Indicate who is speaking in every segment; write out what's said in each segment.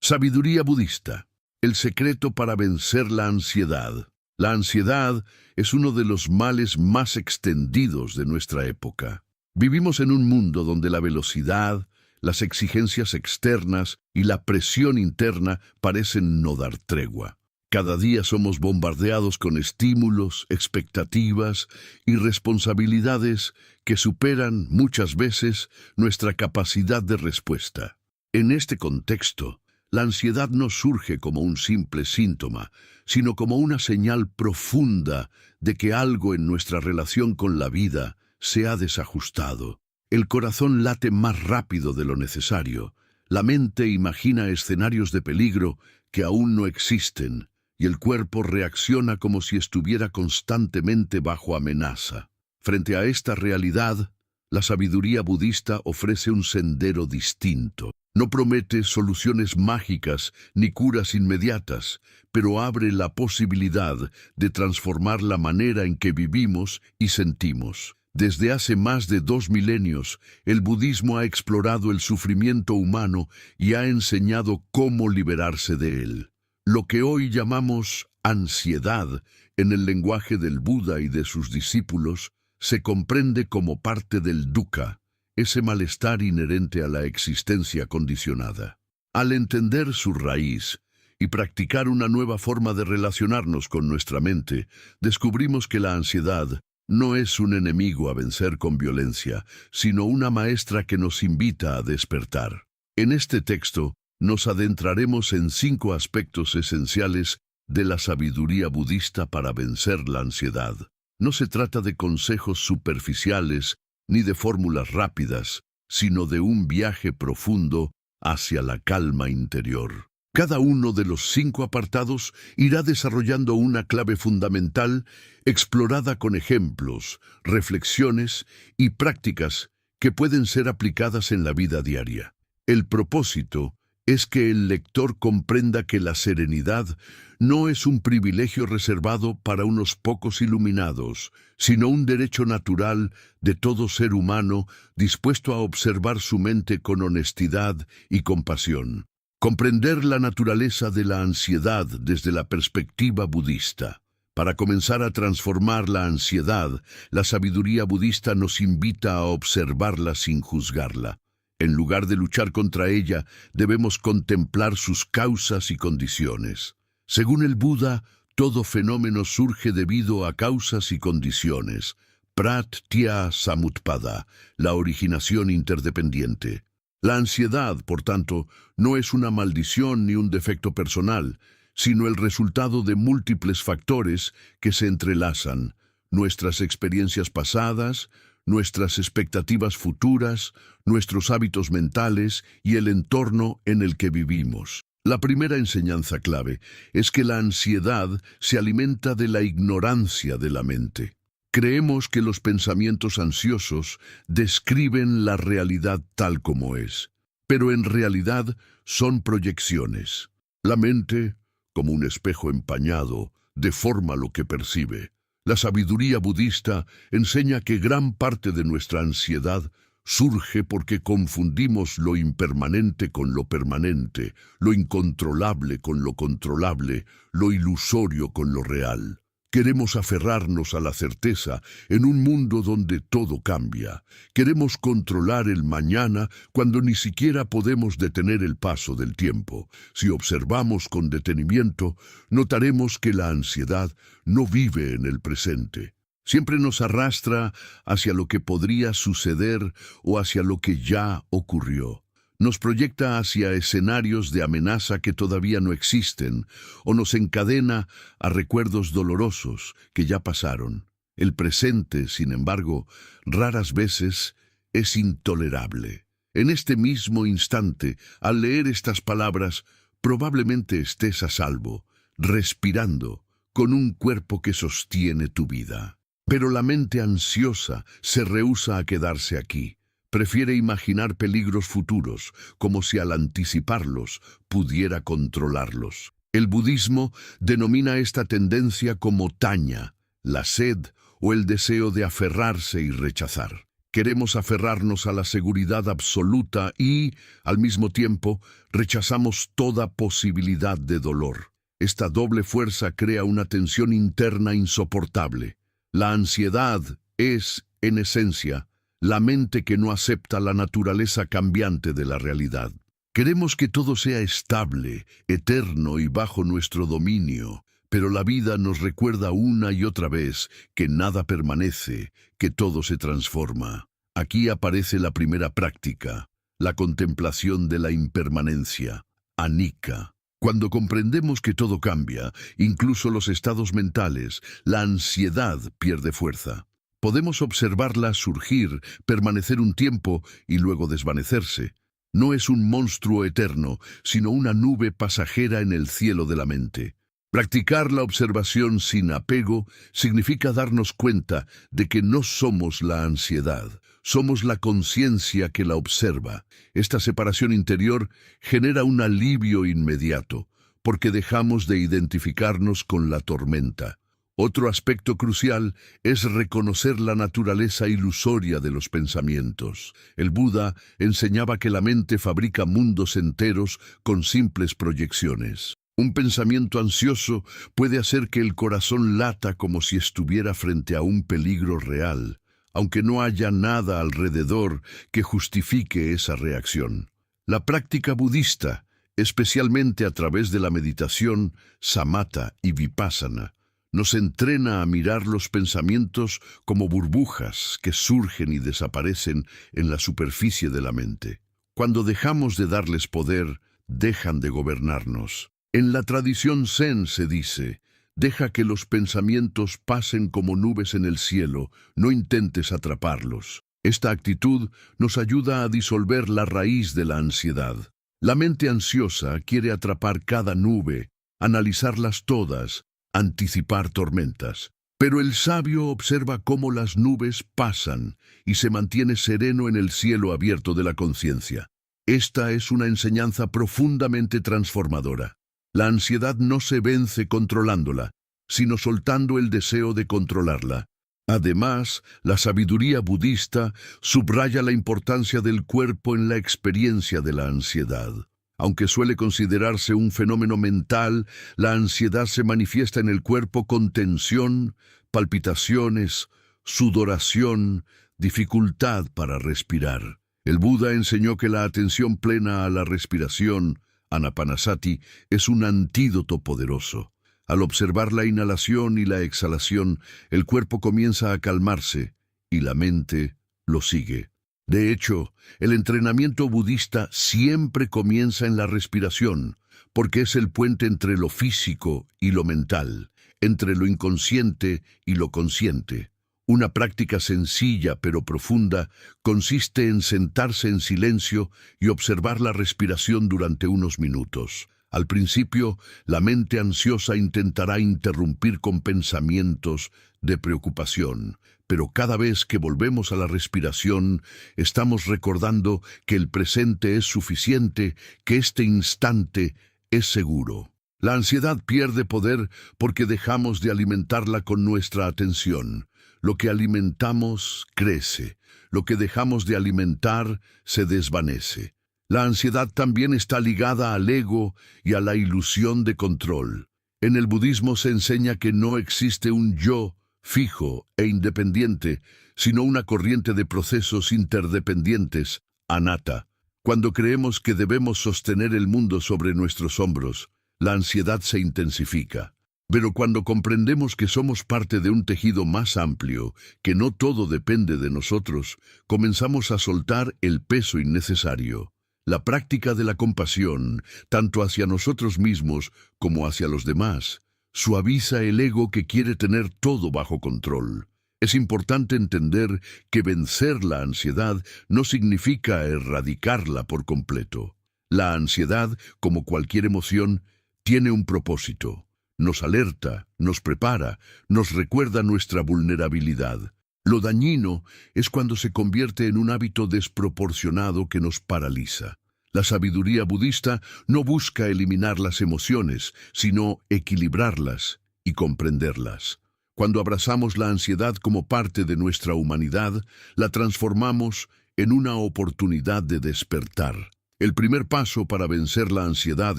Speaker 1: Sabiduría budista. El secreto para vencer la ansiedad. La ansiedad es uno de los males más extendidos de nuestra época. Vivimos en un mundo donde la velocidad, las exigencias externas y la presión interna parecen no dar tregua. Cada día somos bombardeados con estímulos, expectativas y responsabilidades que superan muchas veces nuestra capacidad de respuesta. En este contexto, la ansiedad no surge como un simple síntoma, sino como una señal profunda de que algo en nuestra relación con la vida se ha desajustado. El corazón late más rápido de lo necesario, la mente imagina escenarios de peligro que aún no existen, y el cuerpo reacciona como si estuviera constantemente bajo amenaza. Frente a esta realidad, la sabiduría budista ofrece un sendero distinto. No promete soluciones mágicas ni curas inmediatas, pero abre la posibilidad de transformar la manera en que vivimos y sentimos. Desde hace más de 2 milenios, el budismo ha explorado el sufrimiento humano y ha enseñado cómo liberarse de él. Lo que hoy llamamos ansiedad, en el lenguaje del Buda y de sus discípulos, se comprende como parte del dukkha, ese malestar inherente a la existencia condicionada. Al entender su raíz y practicar una nueva forma de relacionarnos con nuestra mente, descubrimos que la ansiedad no es un enemigo a vencer con violencia, sino una maestra que nos invita a despertar. En este texto, nos adentraremos en 5 aspectos esenciales de la sabiduría budista para vencer la ansiedad. No se trata de consejos superficiales ni de fórmulas rápidas, sino de un viaje profundo hacia la calma interior. Cada uno de los 5 apartados irá desarrollando una clave fundamental explorada con ejemplos, reflexiones y prácticas que pueden ser aplicadas en la vida diaria. El propósito es que el lector comprenda que la serenidad no es un privilegio reservado para unos pocos iluminados, sino un derecho natural de todo ser humano dispuesto a observar su mente con honestidad y compasión. Comprender la naturaleza de la ansiedad desde la perspectiva budista. Para comenzar a transformar la ansiedad, la sabiduría budista nos invita a observarla sin juzgarla. En lugar de luchar contra ella, debemos contemplar sus causas y condiciones. Según el Buda, todo fenómeno surge debido a causas y condiciones. Pratyaya Samutpada, la originación interdependiente. La ansiedad, por tanto, no es una maldición ni un defecto personal, sino el resultado de múltiples factores que se entrelazan: nuestras experiencias pasadas, nuestras expectativas futuras, nuestros hábitos mentales y el entorno en el que vivimos. La primera enseñanza clave es que la ansiedad se alimenta de la ignorancia de la mente. Creemos que los pensamientos ansiosos describen la realidad tal como es, pero en realidad son proyecciones. La mente, como un espejo empañado, deforma lo que percibe. La sabiduría budista enseña que gran parte de nuestra ansiedad surge porque confundimos lo impermanente con lo permanente, lo incontrolable con lo controlable, lo ilusorio con lo real. Queremos aferrarnos a la certeza en un mundo donde todo cambia. Queremos controlar el mañana cuando ni siquiera podemos detener el paso del tiempo. Si observamos con detenimiento, notaremos que la ansiedad no vive en el presente. Siempre nos arrastra hacia lo que podría suceder o hacia lo que ya ocurrió. Nos proyecta hacia escenarios de amenaza que todavía no existen, o nos encadena a recuerdos dolorosos que ya pasaron. El presente, sin embargo, raras veces es intolerable. En este mismo instante, al leer estas palabras, probablemente estés a salvo, respirando, con un cuerpo que sostiene tu vida. Pero la mente ansiosa se rehúsa a quedarse aquí. Prefiere imaginar peligros futuros, como si al anticiparlos pudiera controlarlos. El budismo denomina esta tendencia como taña, la sed o el deseo de aferrarse y rechazar. Queremos aferrarnos a la seguridad absoluta y, al mismo tiempo, rechazamos toda posibilidad de dolor. Esta doble fuerza crea una tensión interna insoportable. La ansiedad es, en esencia, la mente que no acepta la naturaleza cambiante de la realidad. Queremos que todo sea estable, eterno y bajo nuestro dominio, pero la vida nos recuerda una y otra vez que nada permanece, que todo se transforma. Aquí aparece la primera práctica, la contemplación de la impermanencia, anicca. Cuando comprendemos que todo cambia, incluso los estados mentales, la ansiedad pierde fuerza. Podemos observarla surgir, permanecer un tiempo y luego desvanecerse. No es un monstruo eterno, sino una nube pasajera en el cielo de la mente. Practicar la observación sin apego significa darnos cuenta de que no somos la ansiedad, somos la conciencia que la observa. Esta separación interior genera un alivio inmediato, porque dejamos de identificarnos con la tormenta. Otro aspecto crucial es reconocer la naturaleza ilusoria de los pensamientos. El Buda enseñaba que la mente fabrica mundos enteros con simples proyecciones. Un pensamiento ansioso puede hacer que el corazón lata como si estuviera frente a un peligro real, aunque no haya nada alrededor que justifique esa reacción. La práctica budista, especialmente a través de la meditación, samatha y vipassana, nos entrena a mirar los pensamientos como burbujas que surgen y desaparecen en la superficie de la mente. Cuando dejamos de darles poder, dejan de gobernarnos. En la tradición Zen se dice, deja que los pensamientos pasen como nubes en el cielo, no intentes atraparlos. Esta actitud nos ayuda a disolver la raíz de la ansiedad. La mente ansiosa quiere atrapar cada nube, analizarlas todas, anticipar tormentas. Pero el sabio observa cómo las nubes pasan y se mantiene sereno en el cielo abierto de la conciencia. Esta es una enseñanza profundamente transformadora. La ansiedad no se vence controlándola, sino soltando el deseo de controlarla. Además, la sabiduría budista subraya la importancia del cuerpo en la experiencia de la ansiedad. Aunque suele considerarse un fenómeno mental, la ansiedad se manifiesta en el cuerpo con tensión, palpitaciones, sudoración, dificultad para respirar. El Buda enseñó que la atención plena a la respiración, Anapanasati, es un antídoto poderoso. Al observar la inhalación y la exhalación, el cuerpo comienza a calmarse y la mente lo sigue. De hecho, el entrenamiento budista siempre comienza en la respiración, porque es el puente entre lo físico y lo mental, entre lo inconsciente y lo consciente. Una práctica sencilla pero profunda consiste en sentarse en silencio y observar la respiración durante unos minutos. Al principio, la mente ansiosa intentará interrumpir con pensamientos de preocupación, pero cada vez que volvemos a la respiración, estamos recordando que el presente es suficiente, que este instante es seguro. La ansiedad pierde poder porque dejamos de alimentarla con nuestra atención. Lo que alimentamos crece, lo que dejamos de alimentar se desvanece. La ansiedad también está ligada al ego y a la ilusión de control. En el budismo se enseña que no existe un yo fijo e independiente, sino una corriente de procesos interdependientes, anatta. Cuando creemos que debemos sostener el mundo sobre nuestros hombros, la ansiedad se intensifica. Pero cuando comprendemos que somos parte de un tejido más amplio, que no todo depende de nosotros, comenzamos a soltar el peso innecesario. La práctica de la compasión, tanto hacia nosotros mismos como hacia los demás, suaviza el ego que quiere tener todo bajo control. Es importante entender que vencer la ansiedad no significa erradicarla por completo. La ansiedad, como cualquier emoción, tiene un propósito. Nos alerta, nos prepara, nos recuerda nuestra vulnerabilidad. Lo dañino es cuando se convierte en un hábito desproporcionado que nos paraliza. La sabiduría budista no busca eliminar las emociones, sino equilibrarlas y comprenderlas. Cuando abrazamos la ansiedad como parte de nuestra humanidad, la transformamos en una oportunidad de despertar. El primer paso para vencer la ansiedad,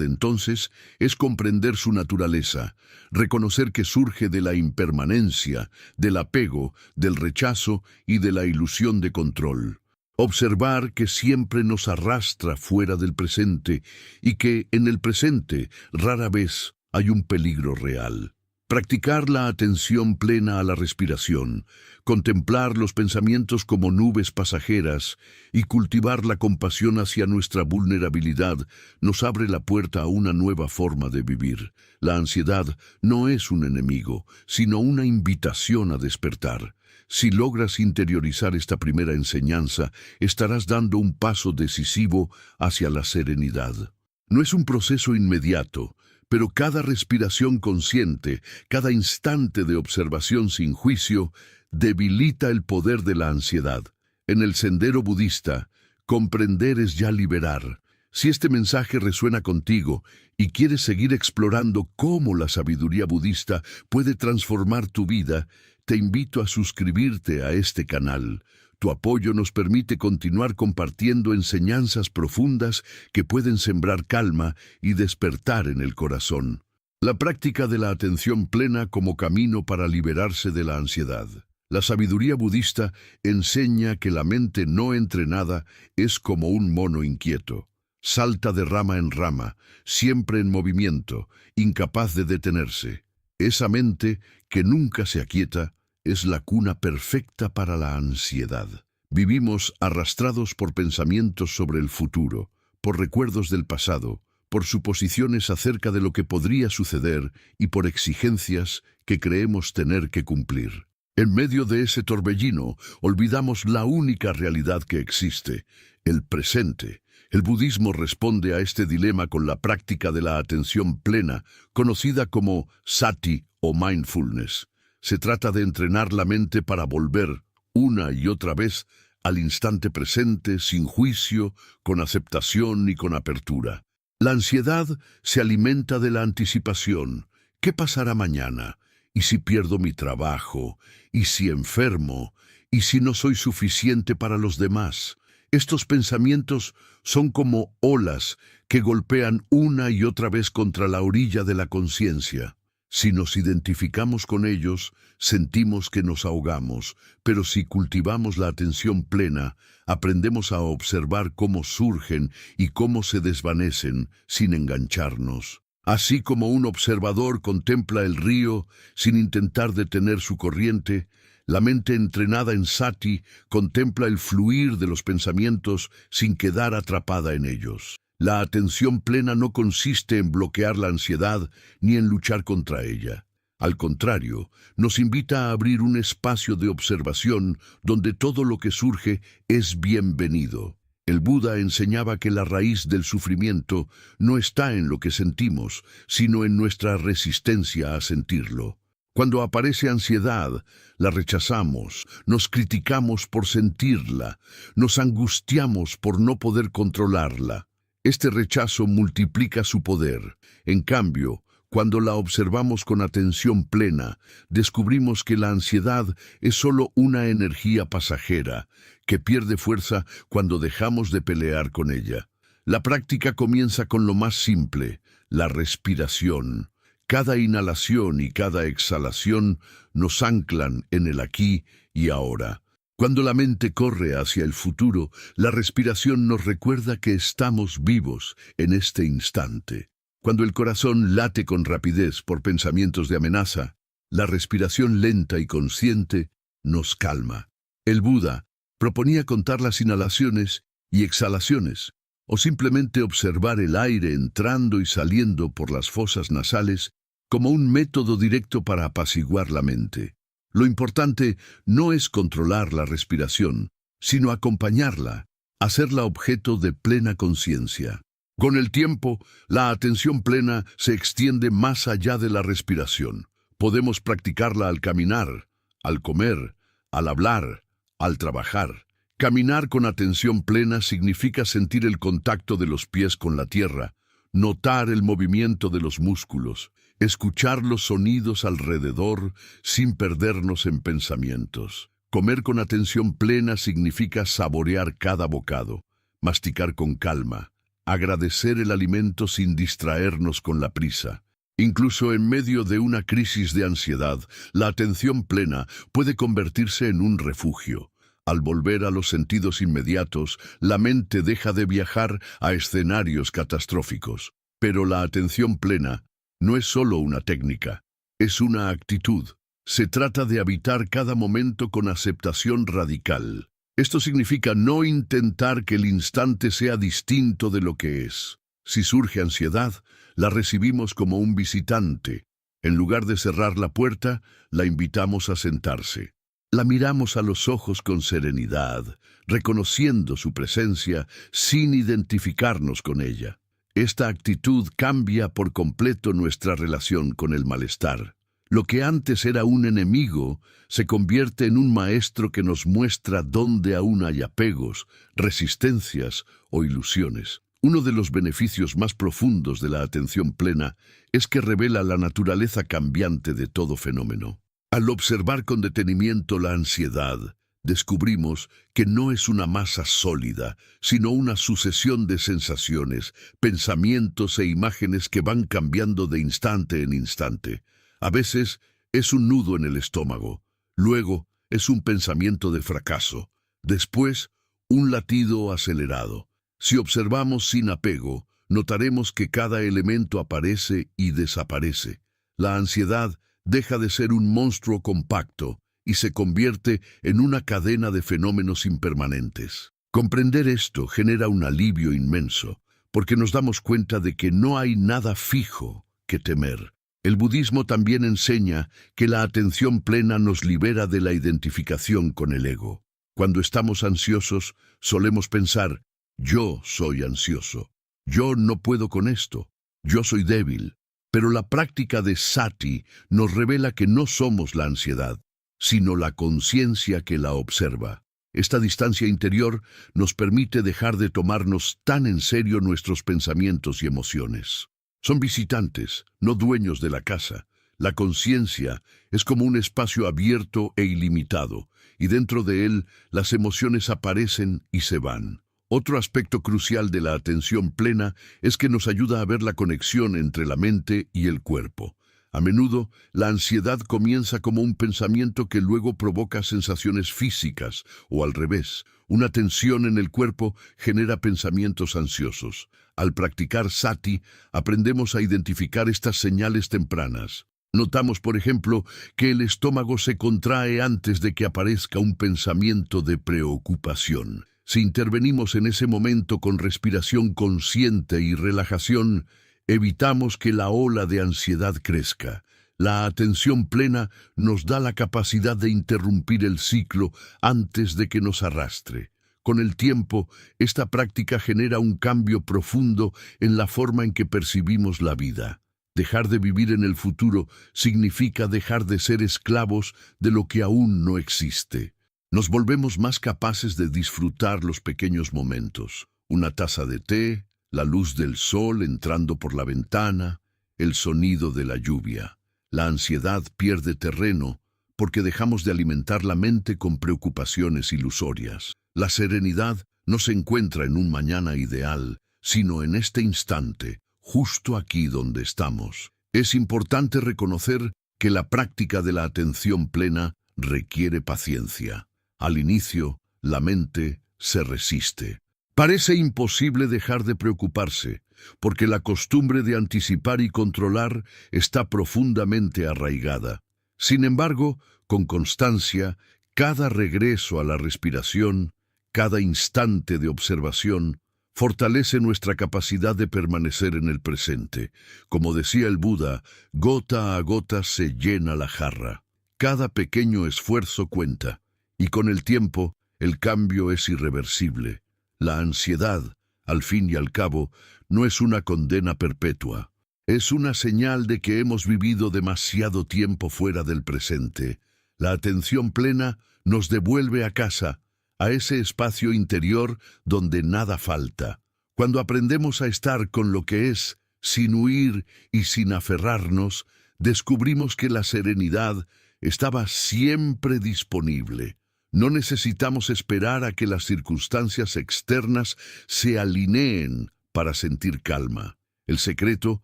Speaker 1: entonces, es comprender su naturaleza, reconocer que surge de la impermanencia, del apego, del rechazo y de la ilusión de control. Observar que siempre nos arrastra fuera del presente y que en el presente rara vez hay un peligro real. Practicar la atención plena a la respiración, contemplar los pensamientos como nubes pasajeras y cultivar la compasión hacia nuestra vulnerabilidad nos abre la puerta a una nueva forma de vivir. La ansiedad no es un enemigo, sino una invitación a despertar. Si logras interiorizar esta primera enseñanza, estarás dando un paso decisivo hacia la serenidad. No es un proceso inmediato, pero cada respiración consciente, cada instante de observación sin juicio, debilita el poder de la ansiedad. En el sendero budista, comprender es ya liberar. Si este mensaje resuena contigo y quieres seguir explorando cómo la sabiduría budista puede transformar tu vida, te invito a suscribirte a este canal. Tu apoyo nos permite continuar compartiendo enseñanzas profundas que pueden sembrar calma y despertar en el corazón. La práctica de la atención plena como camino para liberarse de la ansiedad. La sabiduría budista enseña que la mente no entrenada es como un mono inquieto. Salta de rama en rama, siempre en movimiento, incapaz de detenerse. Esa mente, que nunca se aquieta, es la cuna perfecta para la ansiedad. Vivimos arrastrados por pensamientos sobre el futuro, por recuerdos del pasado, por suposiciones acerca de lo que podría suceder y por exigencias que creemos tener que cumplir. En medio de ese torbellino, olvidamos la única realidad que existe, el presente. El budismo responde a este dilema con la práctica de la atención plena, conocida como sati o mindfulness. Se trata de entrenar la mente para volver, una y otra vez, al instante presente, sin juicio, con aceptación y con apertura. La ansiedad se alimenta de la anticipación. ¿Qué pasará mañana? ¿Y si pierdo mi trabajo? ¿Y si enfermo? ¿Y si no soy suficiente para los demás? Estos pensamientos son como olas que golpean una y otra vez contra la orilla de la conciencia. Si nos identificamos con ellos, sentimos que nos ahogamos, pero si cultivamos la atención plena, aprendemos a observar cómo surgen y cómo se desvanecen sin engancharnos. Así como un observador contempla el río sin intentar detener su corriente, la mente entrenada en sati contempla el fluir de los pensamientos sin quedar atrapada en ellos. La atención plena no consiste en bloquear la ansiedad ni en luchar contra ella. Al contrario, nos invita a abrir un espacio de observación donde todo lo que surge es bienvenido. El Buda enseñaba que la raíz del sufrimiento no está en lo que sentimos, sino en nuestra resistencia a sentirlo. Cuando aparece ansiedad, la rechazamos, nos criticamos por sentirla, nos angustiamos por no poder controlarla. Este rechazo multiplica su poder. En cambio, cuando la observamos con atención plena, descubrimos que la ansiedad es solo una energía pasajera, que pierde fuerza cuando dejamos de pelear con ella. La práctica comienza con lo más simple, la respiración. Cada inhalación y cada exhalación nos anclan en el aquí y ahora. Cuando la mente corre hacia el futuro, la respiración nos recuerda que estamos vivos en este instante. Cuando el corazón late con rapidez por pensamientos de amenaza, la respiración lenta y consciente nos calma. El Buda proponía contar las inhalaciones y exhalaciones, o simplemente observar el aire entrando y saliendo por las fosas nasales como un método directo para apaciguar la mente. Lo importante no es controlar la respiración, sino acompañarla, hacerla objeto de plena conciencia. Con el tiempo, la atención plena se extiende más allá de la respiración. Podemos practicarla al caminar, al comer, al hablar, al trabajar. Caminar con atención plena significa sentir el contacto de los pies con la tierra, notar el movimiento de los músculos, escuchar los sonidos alrededor sin perdernos en pensamientos. Comer con atención plena significa saborear cada bocado, masticar con calma, agradecer el alimento sin distraernos con la prisa. Incluso en medio de una crisis de ansiedad, la atención plena puede convertirse en un refugio. Al volver a los sentidos inmediatos, la mente deja de viajar a escenarios catastróficos. Pero la atención plena no es solo una técnica, es una actitud. Se trata de habitar cada momento con aceptación radical. Esto significa no intentar que el instante sea distinto de lo que es. Si surge ansiedad, la recibimos como un visitante. En lugar de cerrar la puerta, la invitamos a sentarse. La miramos a los ojos con serenidad, reconociendo su presencia sin identificarnos con ella. Esta actitud cambia por completo nuestra relación con el malestar. Lo que antes era un enemigo se convierte en un maestro que nos muestra dónde aún hay apegos, resistencias o ilusiones. Uno de los beneficios más profundos de la atención plena es que revela la naturaleza cambiante de todo fenómeno. Al observar con detenimiento la ansiedad, descubrimos que no es una masa sólida, sino una sucesión de sensaciones, pensamientos e imágenes que van cambiando de instante en instante. A veces es un nudo en el estómago, luego es un pensamiento de fracaso, después un latido acelerado. Si observamos sin apego, notaremos que cada elemento aparece y desaparece. La ansiedad deja de ser un monstruo compacto y se convierte en una cadena de fenómenos impermanentes. Comprender esto genera un alivio inmenso, porque nos damos cuenta de que no hay nada fijo que temer. El budismo también enseña que la atención plena nos libera de la identificación con el ego. Cuando estamos ansiosos, solemos pensar, yo soy ansioso, yo no puedo con esto, yo soy débil. Pero la práctica de sati nos revela que no somos la ansiedad, sino la conciencia que la observa. Esta distancia interior nos permite dejar de tomarnos tan en serio nuestros pensamientos y emociones. Son visitantes, no dueños de la casa. La conciencia es como un espacio abierto e ilimitado, y dentro de él las emociones aparecen y se van. Otro aspecto crucial de la atención plena es que nos ayuda a ver la conexión entre la mente y el cuerpo. A menudo, la ansiedad comienza como un pensamiento que luego provoca sensaciones físicas, o al revés. Una tensión en el cuerpo genera pensamientos ansiosos. Al practicar sati, aprendemos a identificar estas señales tempranas. Notamos, por ejemplo, que el estómago se contrae antes de que aparezca un pensamiento de preocupación. Si intervenimos en ese momento con respiración consciente y relajación, evitamos que la ola de ansiedad crezca. La atención plena nos da la capacidad de interrumpir el ciclo antes de que nos arrastre. Con el tiempo, esta práctica genera un cambio profundo en la forma en que percibimos la vida. Dejar de vivir en el futuro significa dejar de ser esclavos de lo que aún no existe. Nos volvemos más capaces de disfrutar los pequeños momentos. Una taza de té, la luz del sol entrando por la ventana, el sonido de la lluvia. La ansiedad pierde terreno porque dejamos de alimentar la mente con preocupaciones ilusorias. La serenidad no se encuentra en un mañana ideal, sino en este instante, justo aquí donde estamos. Es importante reconocer que la práctica de la atención plena requiere paciencia. Al inicio, la mente se resiste. Parece imposible dejar de preocuparse, porque la costumbre de anticipar y controlar está profundamente arraigada. Sin embargo, con constancia, cada regreso a la respiración, cada instante de observación, fortalece nuestra capacidad de permanecer en el presente. Como decía el Buda, gota a gota se llena la jarra. Cada pequeño esfuerzo cuenta. Y con el tiempo, el cambio es irreversible. La ansiedad, al fin y al cabo, no es una condena perpetua. Es una señal de que hemos vivido demasiado tiempo fuera del presente. La atención plena nos devuelve a casa, a ese espacio interior donde nada falta. Cuando aprendemos a estar con lo que es, Sin huir y sin aferrarnos, descubrimos que la serenidad estaba siempre disponible. No necesitamos esperar a que las circunstancias externas se alineen para sentir calma. El secreto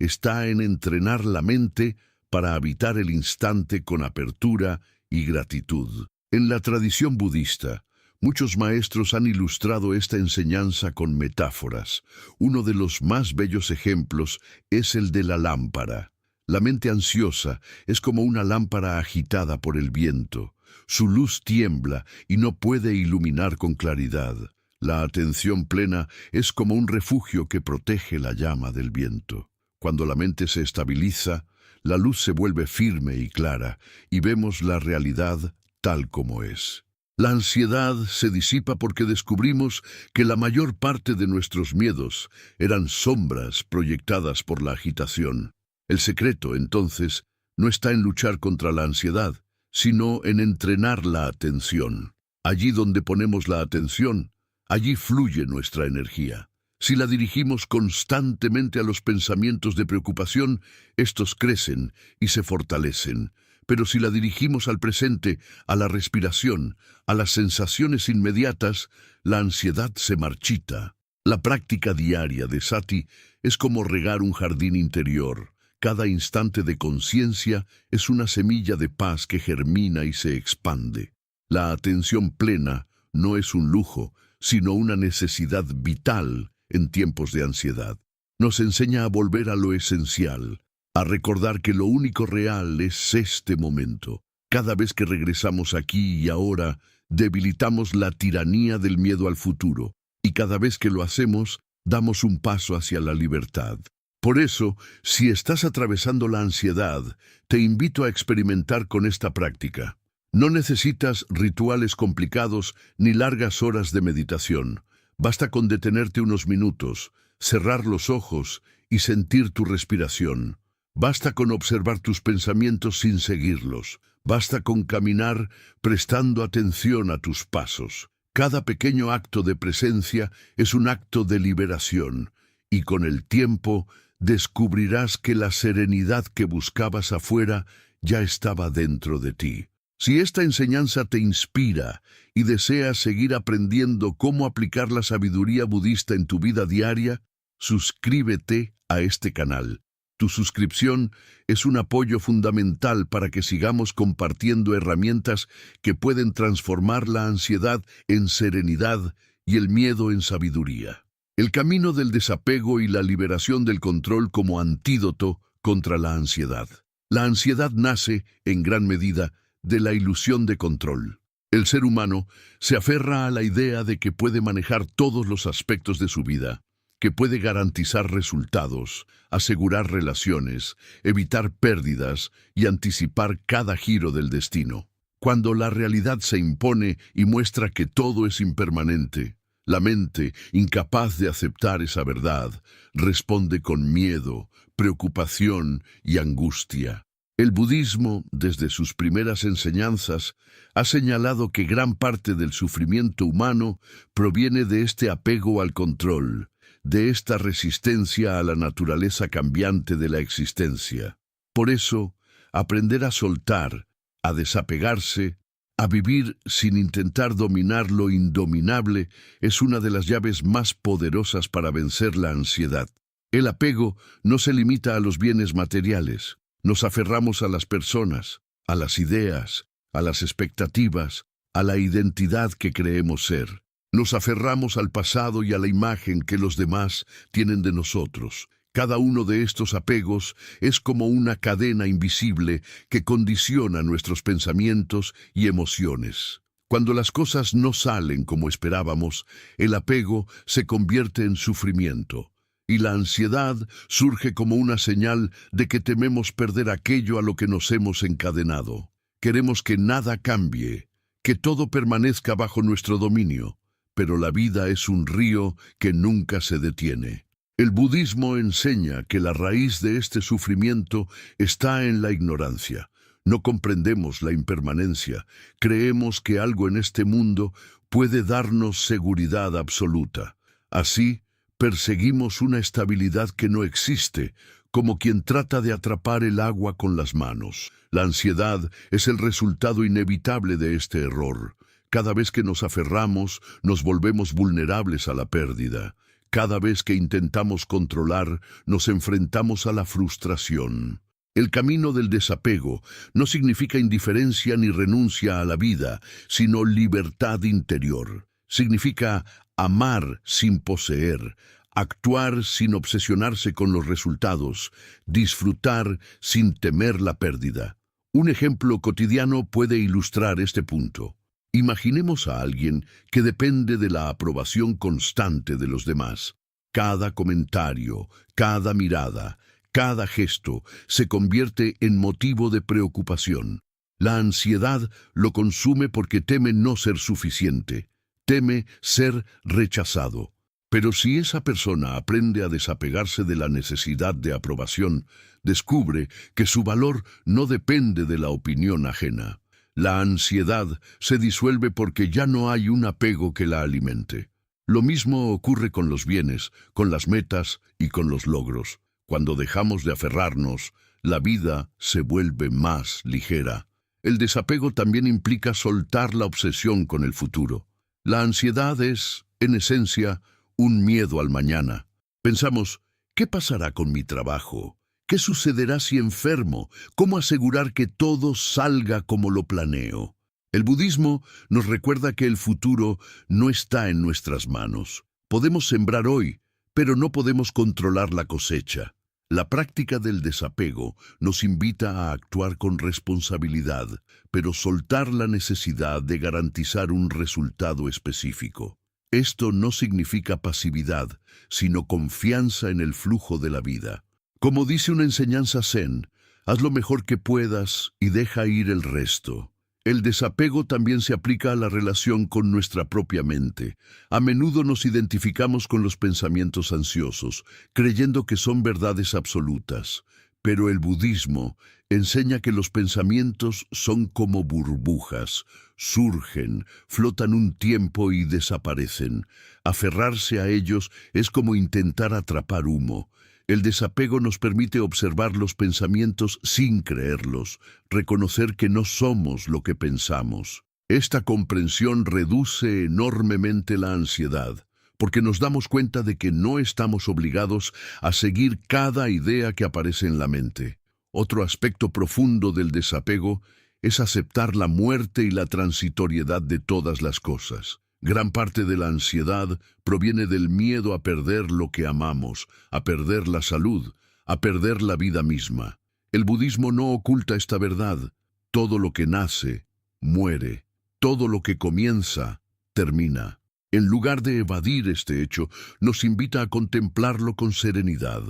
Speaker 1: está en entrenar la mente para habitar el instante con apertura y gratitud. En la tradición budista, muchos maestros han ilustrado esta enseñanza con metáforas. Uno de los más bellos ejemplos es el de la lámpara. La mente ansiosa es como una lámpara agitada por el viento. Su luz tiembla y no puede iluminar con claridad. La atención plena es como un refugio que protege la llama del viento. Cuando la mente se estabiliza, la luz se vuelve firme y clara y vemos la realidad tal como es. La ansiedad se disipa porque descubrimos que la mayor parte de nuestros miedos eran sombras proyectadas por la agitación. El secreto, entonces, no está en luchar contra la ansiedad, sino en entrenar la atención. Allí donde ponemos la atención, allí fluye nuestra energía. Si la dirigimos constantemente a los pensamientos de preocupación, estos crecen y se fortalecen. Pero si la dirigimos al presente, a la respiración, a las sensaciones inmediatas, la ansiedad se marchita. La práctica diaria de Sati es como regar un jardín interior. Cada instante de conciencia es una semilla de paz que germina y se expande. La atención plena no es un lujo, sino una necesidad vital en tiempos de ansiedad. Nos enseña a volver a lo esencial, a recordar que lo único real es este momento. Cada vez que regresamos aquí y ahora, debilitamos la tiranía del miedo al futuro, y cada vez que lo hacemos, damos un paso hacia la libertad. Por eso, si estás atravesando la ansiedad, te invito a experimentar con esta práctica. No necesitas rituales complicados ni largas horas de meditación. Basta con detenerte unos minutos, cerrar los ojos y sentir tu respiración. Basta con observar tus pensamientos sin seguirlos. Basta con caminar prestando atención a tus pasos. Cada pequeño acto de presencia es un acto de liberación, y con el tiempo descubrirás que la serenidad que buscabas afuera ya estaba dentro de ti. Si esta enseñanza te inspira y deseas seguir aprendiendo cómo aplicar la sabiduría budista en tu vida diaria, suscríbete a este canal. Tu suscripción es un apoyo fundamental para que sigamos compartiendo herramientas que pueden transformar la ansiedad en serenidad y el miedo en sabiduría. El camino del desapego y la liberación del control como antídoto contra la ansiedad. La ansiedad nace, en gran medida, de la ilusión de control. El ser humano se aferra a la idea de que puede manejar todos los aspectos de su vida, que puede garantizar resultados, asegurar relaciones, evitar pérdidas y anticipar cada giro del destino. Cuando la realidad se impone y muestra que todo es impermanente, la mente, incapaz de aceptar esa verdad, responde con miedo, preocupación y angustia. El budismo, desde sus primeras enseñanzas, ha señalado que gran parte del sufrimiento humano proviene de este apego al control, de esta resistencia a la naturaleza cambiante de la existencia. Por eso, aprender a soltar, a desapegarse, a vivir sin intentar dominar lo indominable es una de las llaves más poderosas para vencer la ansiedad. El apego no se limita a los bienes materiales. Nos aferramos a las personas, a las ideas, a las expectativas, a la identidad que creemos ser. Nos aferramos al pasado y a la imagen que los demás tienen de nosotros. Cada uno de estos apegos es como una cadena invisible que condiciona nuestros pensamientos y emociones. Cuando las cosas no salen como esperábamos, el apego se convierte en sufrimiento, y la ansiedad surge como una señal de que tememos perder aquello a lo que nos hemos encadenado. Queremos que nada cambie, que todo permanezca bajo nuestro dominio, pero la vida es un río que nunca se detiene. El budismo enseña que la raíz de este sufrimiento está en la ignorancia. No comprendemos la impermanencia, creemos que algo en este mundo puede darnos seguridad absoluta. Así, perseguimos una estabilidad que no existe, como quien trata de atrapar el agua con las manos. La ansiedad es el resultado inevitable de este error. Cada vez que nos aferramos, nos volvemos vulnerables a la pérdida. Cada vez que intentamos controlar, nos enfrentamos a la frustración. El camino del desapego no significa indiferencia ni renuncia a la vida, sino libertad interior. Significa amar sin poseer, actuar sin obsesionarse con los resultados, disfrutar sin temer la pérdida. Un ejemplo cotidiano puede ilustrar este punto. Imaginemos a alguien que depende de la aprobación constante de los demás. Cada comentario, cada mirada, cada gesto se convierte en motivo de preocupación. La ansiedad lo consume porque teme no ser suficiente, teme ser rechazado. Pero si esa persona aprende a desapegarse de la necesidad de aprobación, descubre que su valor no depende de la opinión ajena. La ansiedad se disuelve porque ya no hay un apego que la alimente. Lo mismo ocurre con los bienes, con las metas y con los logros. Cuando dejamos de aferrarnos, la vida se vuelve más ligera. El desapego también implica soltar la obsesión con el futuro. La ansiedad es, en esencia, un miedo al mañana. Pensamos, ¿qué pasará con mi trabajo? ¿Qué sucederá si enfermo? ¿Cómo asegurar que todo salga como lo planeo? El budismo nos recuerda que el futuro no está en nuestras manos. Podemos sembrar hoy, pero no podemos controlar la cosecha. La práctica del desapego nos invita a actuar con responsabilidad, pero soltar la necesidad de garantizar un resultado específico. Esto no significa pasividad, sino confianza en el flujo de la vida. Como dice una enseñanza zen, haz lo mejor que puedas y deja ir el resto. El desapego también se aplica a la relación con nuestra propia mente. A menudo nos identificamos con los pensamientos ansiosos, creyendo que son verdades absolutas. Pero el budismo enseña que los pensamientos son como burbujas, surgen, flotan un tiempo y desaparecen. Aferrarse a ellos es como intentar atrapar humo. El desapego nos permite observar los pensamientos sin creerlos, reconocer que no somos lo que pensamos. Esta comprensión reduce enormemente la ansiedad, porque nos damos cuenta de que no estamos obligados a seguir cada idea que aparece en la mente. Otro aspecto profundo del desapego es aceptar la muerte y la transitoriedad de todas las cosas. Gran parte de la ansiedad proviene del miedo a perder lo que amamos, a perder la salud, a perder la vida misma. El budismo no oculta esta verdad. Todo lo que nace, muere. Todo lo que comienza, termina. En lugar de evadir este hecho, nos invita a contemplarlo con serenidad.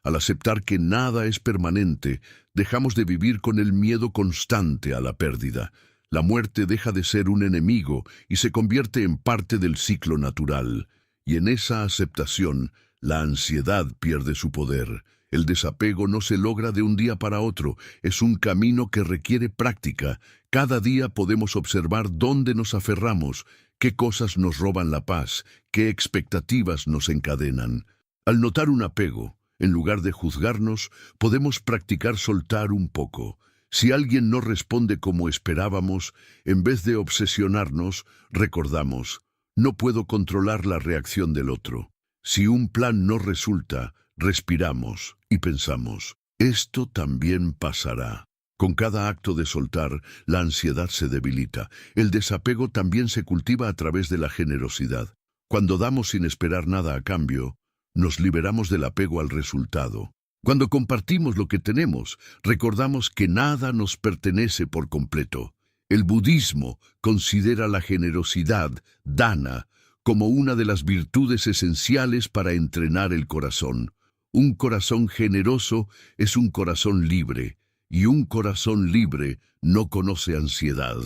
Speaker 1: Al aceptar que nada es permanente, dejamos de vivir con el miedo constante a la pérdida. La muerte deja de ser un enemigo y se convierte en parte del ciclo natural. Y en esa aceptación, la ansiedad pierde su poder. El desapego no se logra de un día para otro, es un camino que requiere práctica. Cada día podemos observar dónde nos aferramos, qué cosas nos roban la paz, qué expectativas nos encadenan. Al notar un apego, en lugar de juzgarnos, podemos practicar soltar un poco. Si alguien no responde como esperábamos, en vez de obsesionarnos, recordamos, no puedo controlar la reacción del otro. Si un plan no resulta, respiramos y pensamos, esto también pasará. Con cada acto de soltar, la ansiedad se debilita. El desapego también se cultiva a través de la generosidad. Cuando damos sin esperar nada a cambio, nos liberamos del apego al resultado. Cuando compartimos lo que tenemos, recordamos que nada nos pertenece por completo. El budismo considera la generosidad, dana, como una de las virtudes esenciales para entrenar el corazón. Un corazón generoso es un corazón libre, y un corazón libre no conoce ansiedad.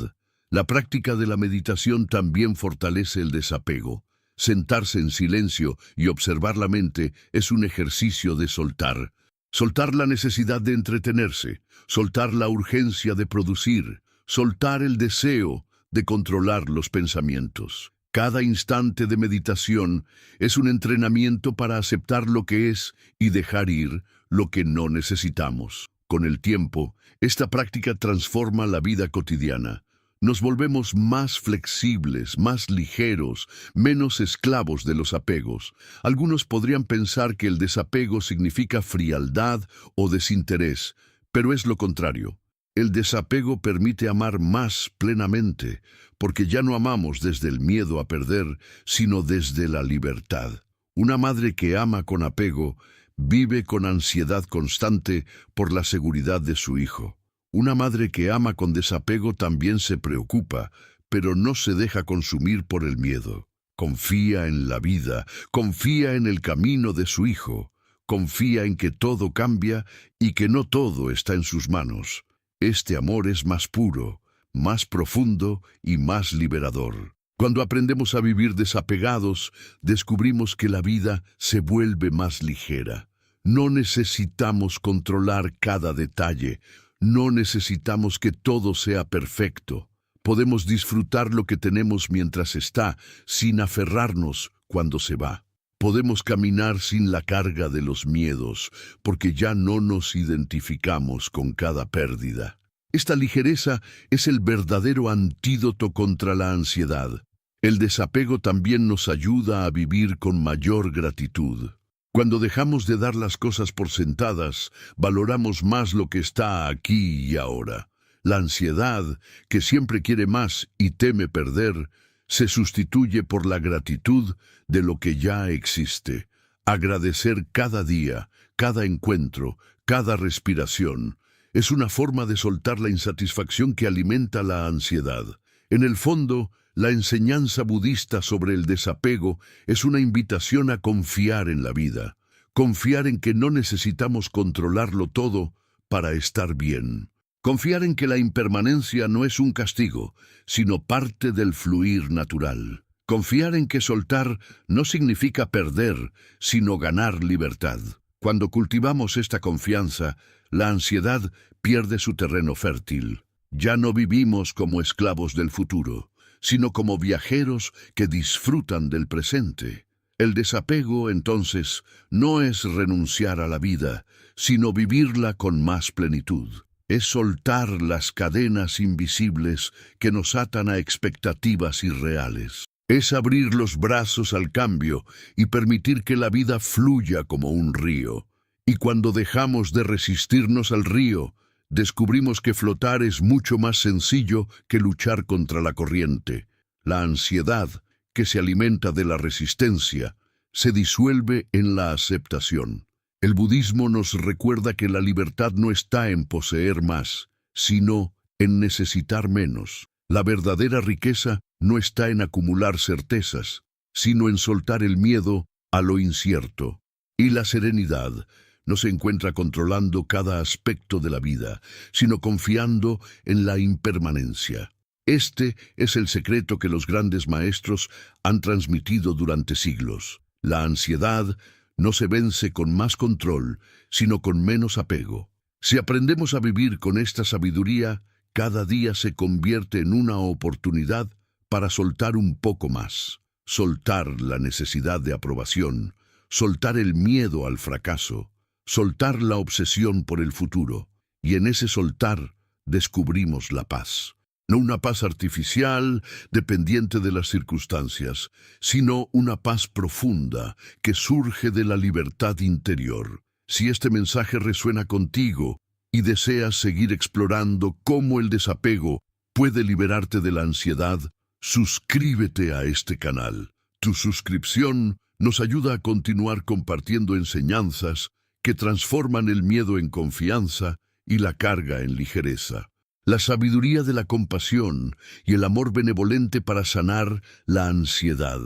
Speaker 1: La práctica de la meditación también fortalece el desapego. Sentarse en silencio y observar la mente es un ejercicio de soltar. Soltar la necesidad de entretenerse, soltar la urgencia de producir, soltar el deseo de controlar los pensamientos. Cada instante de meditación es un entrenamiento para aceptar lo que es y dejar ir lo que no necesitamos. Con el tiempo, esta práctica transforma la vida cotidiana. Nos volvemos más flexibles, más ligeros, menos esclavos de los apegos. Algunos podrían pensar que el desapego significa frialdad o desinterés, pero es lo contrario. El desapego permite amar más plenamente, porque ya no amamos desde el miedo a perder, sino desde la libertad. Una madre que ama con apego vive con ansiedad constante por la seguridad de su hijo. Una madre que ama con desapego también se preocupa, pero no se deja consumir por el miedo. Confía en la vida, confía en el camino de su hijo, confía en que todo cambia y que no todo está en sus manos. Este amor es más puro, más profundo y más liberador. Cuando aprendemos a vivir desapegados, descubrimos que la vida se vuelve más ligera. No necesitamos controlar cada detalle, no necesitamos que todo sea perfecto. Podemos disfrutar lo que tenemos mientras está, sin aferrarnos cuando se va. Podemos caminar sin la carga de los miedos, porque ya no nos identificamos con cada pérdida. Esta ligereza es el verdadero antídoto contra la ansiedad. El desapego también nos ayuda a vivir con mayor gratitud. Cuando dejamos de dar las cosas por sentadas, valoramos más lo que está aquí y ahora. La ansiedad, que siempre quiere más y teme perder, se sustituye por la gratitud de lo que ya existe. Agradecer cada día, cada encuentro, cada respiración, es una forma de soltar la insatisfacción que alimenta la ansiedad. En el fondo, la enseñanza budista sobre el desapego es una invitación a confiar en la vida, confiar en que no necesitamos controlarlo todo para estar bien. Confiar en que la impermanencia no es un castigo, sino parte del fluir natural. Confiar en que soltar no significa perder, sino ganar libertad. Cuando cultivamos esta confianza, la ansiedad pierde su terreno fértil. Ya no vivimos como esclavos del futuro, sino como viajeros que disfrutan del presente. El desapego, entonces, no es renunciar a la vida, sino vivirla con más plenitud. Es soltar las cadenas invisibles que nos atan a expectativas irreales. Es abrir los brazos al cambio y permitir que la vida fluya como un río. Y cuando dejamos de resistirnos al río, descubrimos que flotar es mucho más sencillo que luchar contra la corriente. La ansiedad, que se alimenta de la resistencia, se disuelve en la aceptación. El budismo nos recuerda que la libertad no está en poseer más, sino en necesitar menos. La verdadera riqueza no está en acumular certezas, sino en soltar el miedo a lo incierto. Y la serenidad no se encuentra controlando cada aspecto de la vida, sino confiando en la impermanencia. Este es el secreto que los grandes maestros han transmitido durante siglos. La ansiedad no se vence con más control, sino con menos apego. Si aprendemos a vivir con esta sabiduría, cada día se convierte en una oportunidad para soltar un poco más. Soltar la necesidad de aprobación, soltar el miedo al fracaso, soltar la obsesión por el futuro. Y en ese soltar descubrimos la paz. No una paz artificial, dependiente de las circunstancias, sino una paz profunda que surge de la libertad interior. Si este mensaje resuena contigo y deseas seguir explorando cómo el desapego puede liberarte de la ansiedad, suscríbete a este canal. Tu suscripción nos ayuda a continuar compartiendo enseñanzas que transforman el miedo en confianza y la carga en ligereza. La sabiduría de la compasión y el amor benevolente para sanar la ansiedad.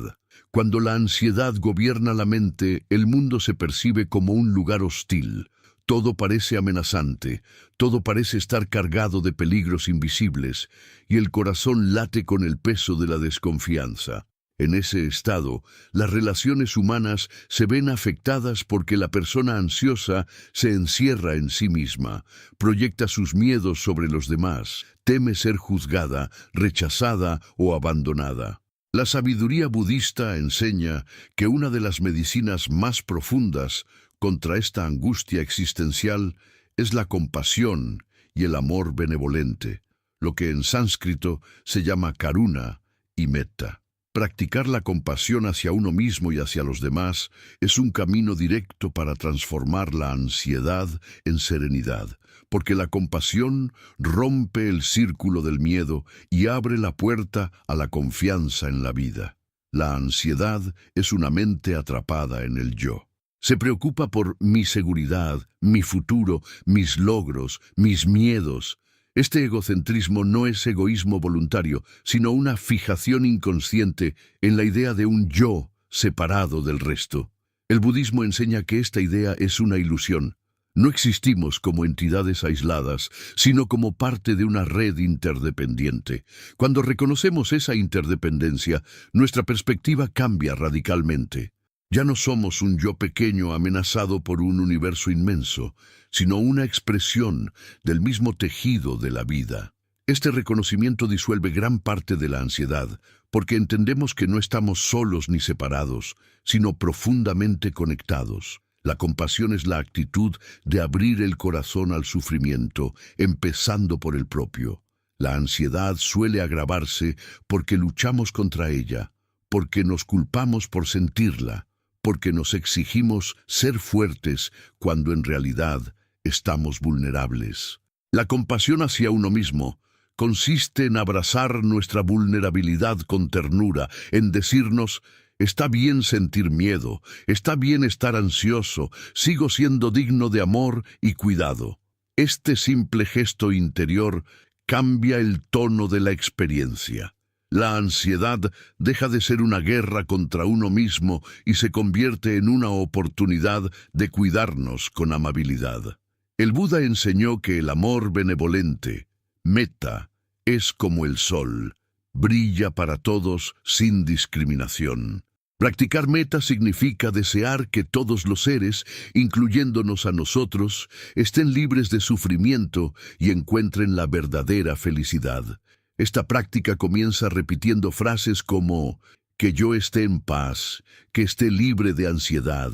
Speaker 1: Cuando la ansiedad gobierna la mente, el mundo se percibe como un lugar hostil. Todo parece amenazante, todo parece estar cargado de peligros invisibles, y el corazón late con el peso de la desconfianza. En ese estado, las relaciones humanas se ven afectadas porque la persona ansiosa se encierra en sí misma, proyecta sus miedos sobre los demás, teme ser juzgada, rechazada o abandonada. La sabiduría budista enseña que una de las medicinas más profundas contra esta angustia existencial es la compasión y el amor benevolente, lo que en sánscrito se llama karuna y metta. Practicar la compasión hacia uno mismo y hacia los demás es un camino directo para transformar la ansiedad en serenidad, porque la compasión rompe el círculo del miedo y abre la puerta a la confianza en la vida. La ansiedad es una mente atrapada en el yo. Se preocupa por mi seguridad, mi futuro, mis logros, mis miedos. Este egocentrismo no es egoísmo voluntario, sino una fijación inconsciente en la idea de un yo separado del resto. El budismo enseña que esta idea es una ilusión. No existimos como entidades aisladas, sino como parte de una red interdependiente. Cuando reconocemos esa interdependencia, nuestra perspectiva cambia radicalmente. Ya no somos un yo pequeño amenazado por un universo inmenso, sino una expresión del mismo tejido de la vida. Este reconocimiento disuelve gran parte de la ansiedad, porque entendemos que no estamos solos ni separados, sino profundamente conectados. La compasión es la actitud de abrir el corazón al sufrimiento, empezando por el propio. La ansiedad suele agravarse porque luchamos contra ella, porque nos culpamos por sentirla, porque nos exigimos ser fuertes cuando en realidad estamos vulnerables. La compasión hacia uno mismo consiste en abrazar nuestra vulnerabilidad con ternura, en decirnos: está bien sentir miedo, está bien estar ansioso, sigo siendo digno de amor y cuidado. Este simple gesto interior cambia el tono de la experiencia. La ansiedad deja de ser una guerra contra uno mismo y se convierte en una oportunidad de cuidarnos con amabilidad. El Buda enseñó que el amor benevolente, metta, es como el sol, brilla para todos sin discriminación. Practicar metta significa desear que todos los seres, incluyéndonos a nosotros, estén libres de sufrimiento y encuentren la verdadera felicidad. Esta práctica comienza repitiendo frases como: que yo esté en paz, que esté libre de ansiedad,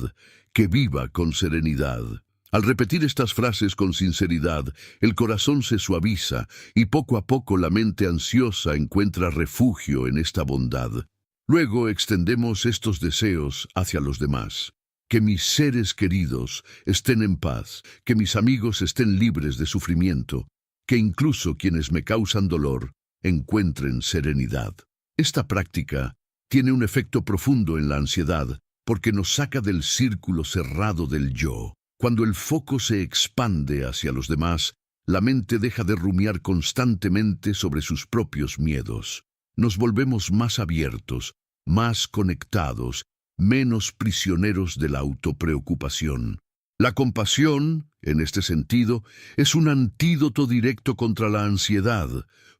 Speaker 1: que viva con serenidad. Al repetir estas frases con sinceridad, el corazón se suaviza y poco a poco la mente ansiosa encuentra refugio en esta bondad. Luego extendemos estos deseos hacia los demás. Que mis seres queridos estén en paz, que mis amigos estén libres de sufrimiento, que incluso quienes me causan dolor encuentren serenidad. Esta práctica tiene un efecto profundo en la ansiedad porque nos saca del círculo cerrado del yo. Cuando el foco se expande hacia los demás, la mente deja de rumiar constantemente sobre sus propios miedos. Nos volvemos más abiertos, más conectados, menos prisioneros de la autopreocupación. La compasión, en este sentido, es un antídoto directo contra la ansiedad,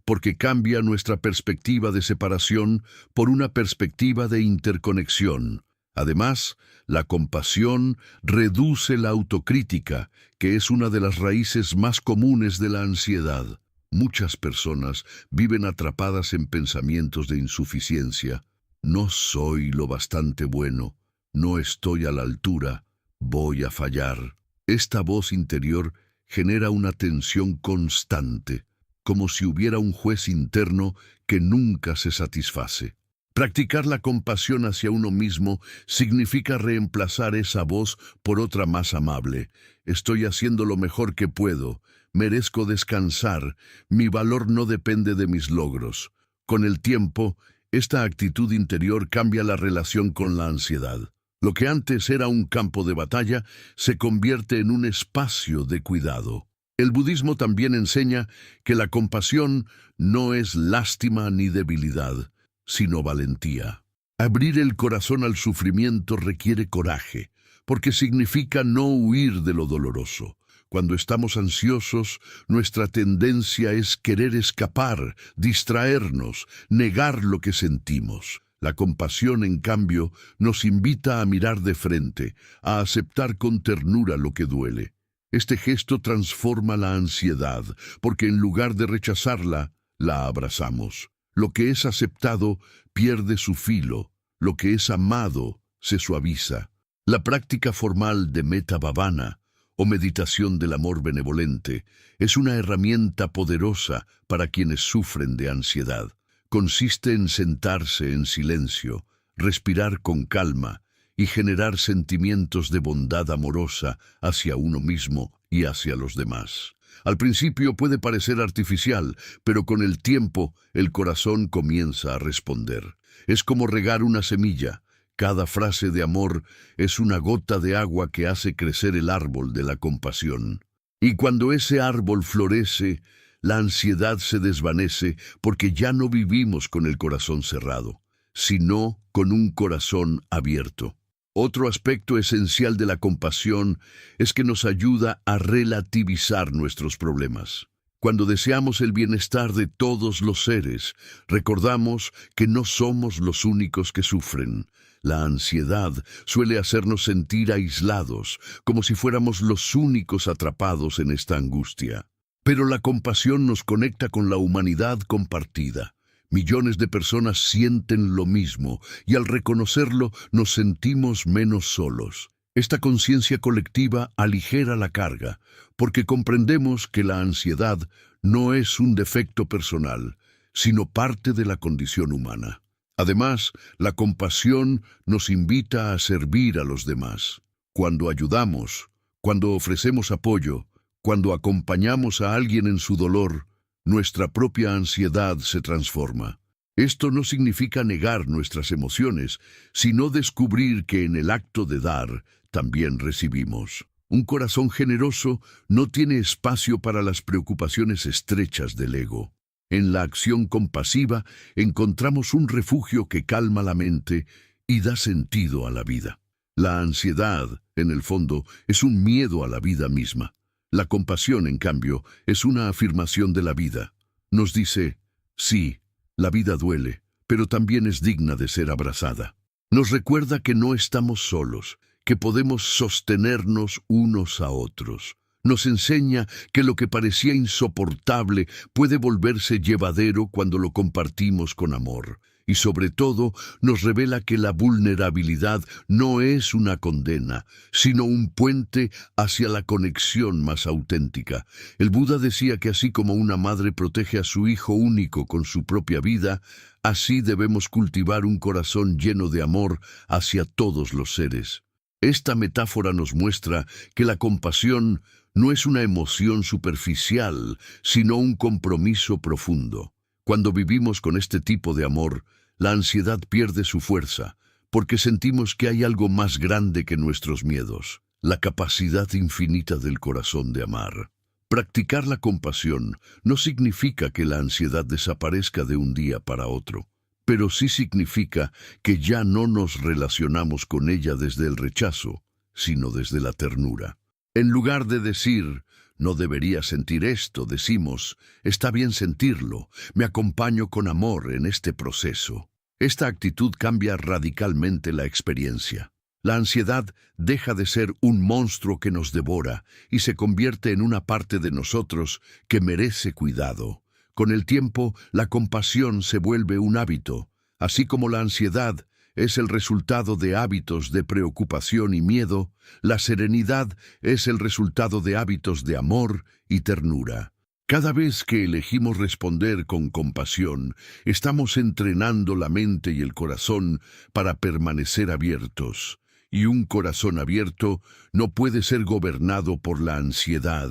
Speaker 1: porque cambia nuestra perspectiva de separación por una perspectiva de interconexión. Además, la compasión reduce la autocrítica, que es una de las raíces más comunes de la ansiedad. Muchas personas viven atrapadas en pensamientos de insuficiencia. No soy lo bastante bueno, no estoy a la altura, voy a fallar. Esta voz interior genera una tensión constante, como si hubiera un juez interno que nunca se satisface. Practicar la compasión hacia uno mismo significa reemplazar esa voz por otra más amable. Estoy haciendo lo mejor que puedo, merezco descansar, mi valor no depende de mis logros. Con el tiempo, esta actitud interior cambia la relación con la ansiedad. Lo que antes era un campo de batalla se convierte en un espacio de cuidado. El budismo también enseña que la compasión no es lástima ni debilidad, sino valentía. Abrir el corazón al sufrimiento requiere coraje, porque significa no huir de lo doloroso. Cuando estamos ansiosos, nuestra tendencia es querer escapar, distraernos, negar lo que sentimos. La compasión, en cambio, nos invita a mirar de frente, a aceptar con ternura lo que duele. Este gesto transforma la ansiedad, porque en lugar de rechazarla, la abrazamos. Lo que es aceptado pierde su filo, lo que es amado se suaviza. La práctica formal de Metta Bhavana, o meditación del amor benevolente, es una herramienta poderosa para quienes sufren de ansiedad. Consiste en sentarse en silencio, respirar con calma y generar sentimientos de bondad amorosa hacia uno mismo y hacia los demás. Al principio puede parecer artificial, pero con el tiempo el corazón comienza a responder. Es como regar una semilla. Cada frase de amor es una gota de agua que hace crecer el árbol de la compasión. Y cuando ese árbol florece, la ansiedad se desvanece porque ya no vivimos con el corazón cerrado, sino con un corazón abierto. Otro aspecto esencial de la compasión es que nos ayuda a relativizar nuestros problemas. Cuando deseamos el bienestar de todos los seres, recordamos que no somos los únicos que sufren. La ansiedad suele hacernos sentir aislados, como si fuéramos los únicos atrapados en esta angustia. Pero la compasión nos conecta con la humanidad compartida. Millones de personas sienten lo mismo y al reconocerlo nos sentimos menos solos. Esta conciencia colectiva aligera la carga, porque comprendemos que la ansiedad no es un defecto personal, sino parte de la condición humana. Además, la compasión nos invita a servir a los demás. Cuando ayudamos, cuando ofrecemos apoyo, cuando acompañamos a alguien en su dolor, nuestra propia ansiedad se transforma. Esto no significa negar nuestras emociones, sino descubrir que en el acto de dar también recibimos. Un corazón generoso no tiene espacio para las preocupaciones estrechas del ego. En la acción compasiva encontramos un refugio que calma la mente y da sentido a la vida. La ansiedad, en el fondo, es un miedo a la vida misma. La compasión, en cambio, es una afirmación de la vida. Nos dice, sí, la vida duele, pero también es digna de ser abrazada. Nos recuerda que no estamos solos, que podemos sostenernos unos a otros. Nos enseña que lo que parecía insoportable puede volverse llevadero cuando lo compartimos con amor. Y sobre todo, nos revela que la vulnerabilidad no es una condena, sino un puente hacia la conexión más auténtica. El Buda decía que así como una madre protege a su hijo único con su propia vida, así debemos cultivar un corazón lleno de amor hacia todos los seres. Esta metáfora nos muestra que la compasión no es una emoción superficial, sino un compromiso profundo. Cuando vivimos con este tipo de amor, la ansiedad pierde su fuerza, porque sentimos que hay algo más grande que nuestros miedos, la capacidad infinita del corazón de amar. Practicar la compasión no significa que la ansiedad desaparezca de un día para otro, pero sí significa que ya no nos relacionamos con ella desde el rechazo, sino desde la ternura. En lugar de decir, no debería sentir esto, decimos, está bien sentirlo, me acompaño con amor en este proceso. Esta actitud cambia radicalmente la experiencia. La ansiedad deja de ser un monstruo que nos devora y se convierte en una parte de nosotros que merece cuidado. Con el tiempo, la compasión se vuelve un hábito, así como la ansiedad es el resultado de hábitos de preocupación y miedo, la serenidad es el resultado de hábitos de amor y ternura. Cada vez que elegimos responder con compasión, estamos entrenando la mente y el corazón para permanecer abiertos. Y un corazón abierto no puede ser gobernado por la ansiedad,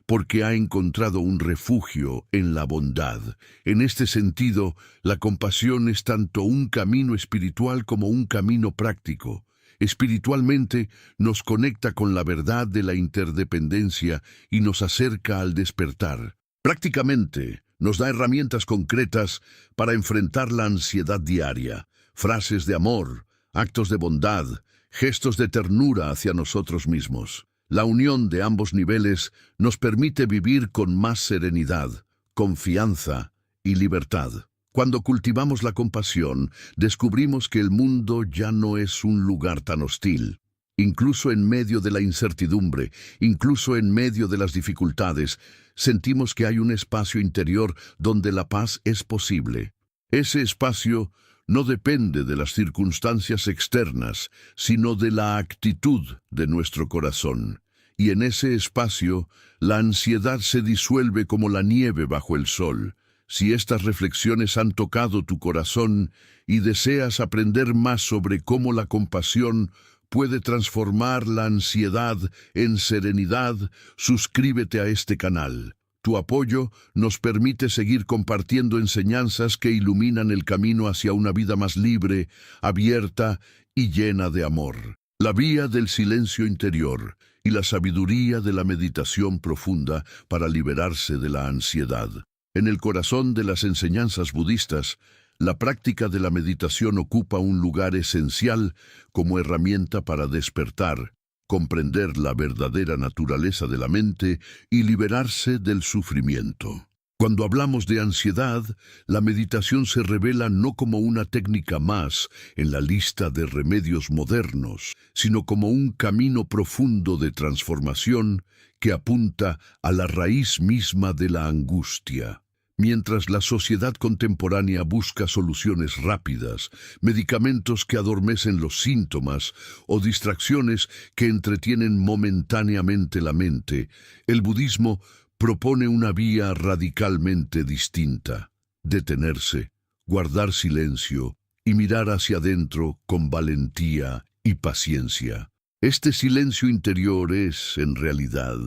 Speaker 1: porque ha encontrado un refugio en la bondad. En este sentido, la compasión es tanto un camino espiritual como un camino práctico. Espiritualmente, nos conecta con la verdad de la interdependencia y nos acerca al despertar. Prácticamente, nos da herramientas concretas para enfrentar la ansiedad diaria, frases de amor, actos de bondad, gestos de ternura hacia nosotros mismos. La unión de ambos niveles nos permite vivir con más serenidad, confianza y libertad. Cuando cultivamos la compasión, descubrimos que el mundo ya no es un lugar tan hostil. Incluso en medio de la incertidumbre, incluso en medio de las dificultades, sentimos que hay un espacio interior donde la paz es posible. Ese espacio no depende de las circunstancias externas, sino de la actitud de nuestro corazón. Y en ese espacio, la ansiedad se disuelve como la nieve bajo el sol. Si estas reflexiones han tocado tu corazón y deseas aprender más sobre cómo la compasión puede transformar la ansiedad en serenidad, suscríbete a este canal. Tu apoyo nos permite seguir compartiendo enseñanzas que iluminan el camino hacia una vida más libre, abierta y llena de amor. La vía del silencio interior y la sabiduría de la meditación profunda para liberarse de la ansiedad. En el corazón de las enseñanzas budistas, la práctica de la meditación ocupa un lugar esencial como herramienta para despertar, comprender la verdadera naturaleza de la mente y liberarse del sufrimiento. Cuando hablamos de ansiedad, la meditación se revela no como una técnica más en la lista de remedios modernos, sino como un camino profundo de transformación que apunta a la raíz misma de la angustia. Mientras la sociedad contemporánea busca soluciones rápidas, medicamentos que adormecen los síntomas o distracciones que entretienen momentáneamente la mente, el budismo propone una vía radicalmente distinta: detenerse, guardar silencio y mirar hacia adentro con valentía y paciencia. Este silencio interior es, en realidad,